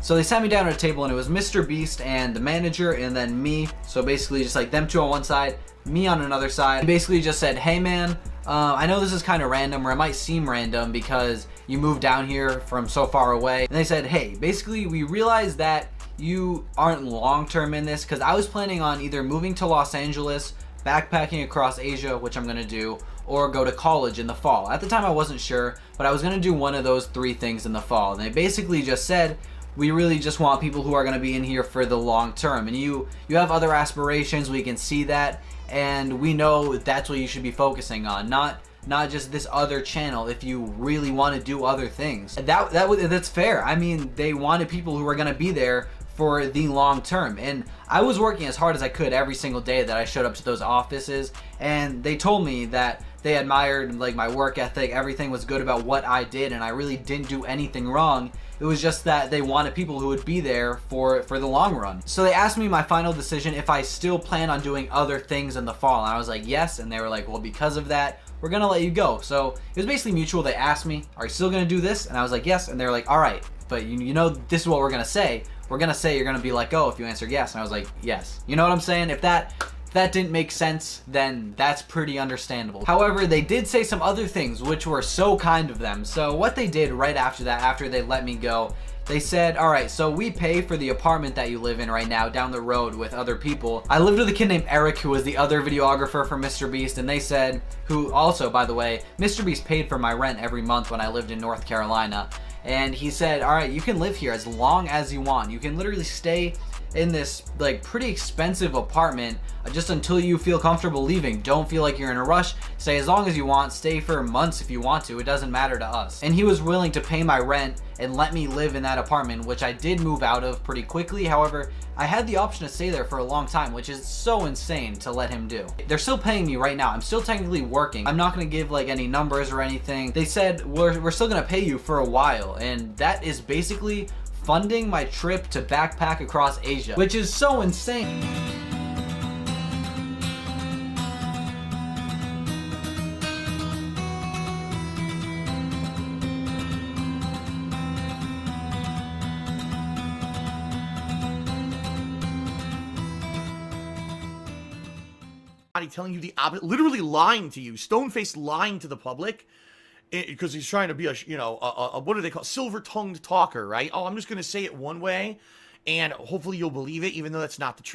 So they sat me down at a table, and it was MrBeast and the manager and then me. So basically just like them two on one side, me on another side. He basically just said, hey man, I know this is kind of random, or it might seem random because you moved down here from so far away. And they said, hey, basically we realized that you aren't long-term in this, because I was planning on either moving to Los Angeles, backpacking across Asia, which I'm gonna do, or go to college in the fall. At the time I wasn't sure, but I was gonna do one of those three things in the fall. And they basically just said, we really just want people who are gonna be in here for the long term. And you have other aspirations, we can see that, and we know that's what you should be focusing on, not just this other channel if you really want to do other things. That's fair. I mean, they wanted people who are gonna be there for the long term, and I was working as hard as I could every single day that I showed up to those offices, and they told me that they admired like my work ethic, everything was good about what I did, and I really didn't do anything wrong. It was just that they wanted people who would be there for the long run. So they asked me my final decision if I still plan on doing other things in the fall, and I was like yes, and they were like, well, because of that we're gonna let you go. So it was basically mutual. They asked me, are you still gonna do this? And I was like yes, and they were like, all right, but you know this is what we're gonna say. We're gonna say you're gonna be let go if you answer yes. And I was like, yes. You know what I'm saying? If that didn't make sense, then that's pretty understandable. However, they did say some other things which were so kind of them. So what they did right after that, after they let me go, they said, all right, so we pay for the apartment that you live in right now down the road with other people. I lived with a kid named Eric, who was the other videographer for MrBeast, and they said, who also, by the way, MrBeast paid for my rent every month when I lived in North Carolina. And he said, all right, you can live here as long as you want. You can literally stay in this like pretty expensive apartment just until you feel comfortable leaving. Don't feel like you're in a rush. Stay as long as you want. Stay for months if you want to. It doesn't matter to us. And he was willing to pay my rent and let me live in that apartment, which I did move out of pretty quickly. However, I had the option to stay there for a long time, which is so insane to let him do. They're still paying me right now. I'm still technically working. I'm not gonna give like any numbers or anything. They said, we're still gonna pay you for a while, and that is basically funding my trip to backpack across Asia, which is so insane. Telling you the opposite, literally lying to you, stone-faced lying to the public, because he's trying to be a what do they call, silver-tongued talker, right? Oh, I'm just gonna say it one way, and hopefully you'll believe it, even though that's not the truth.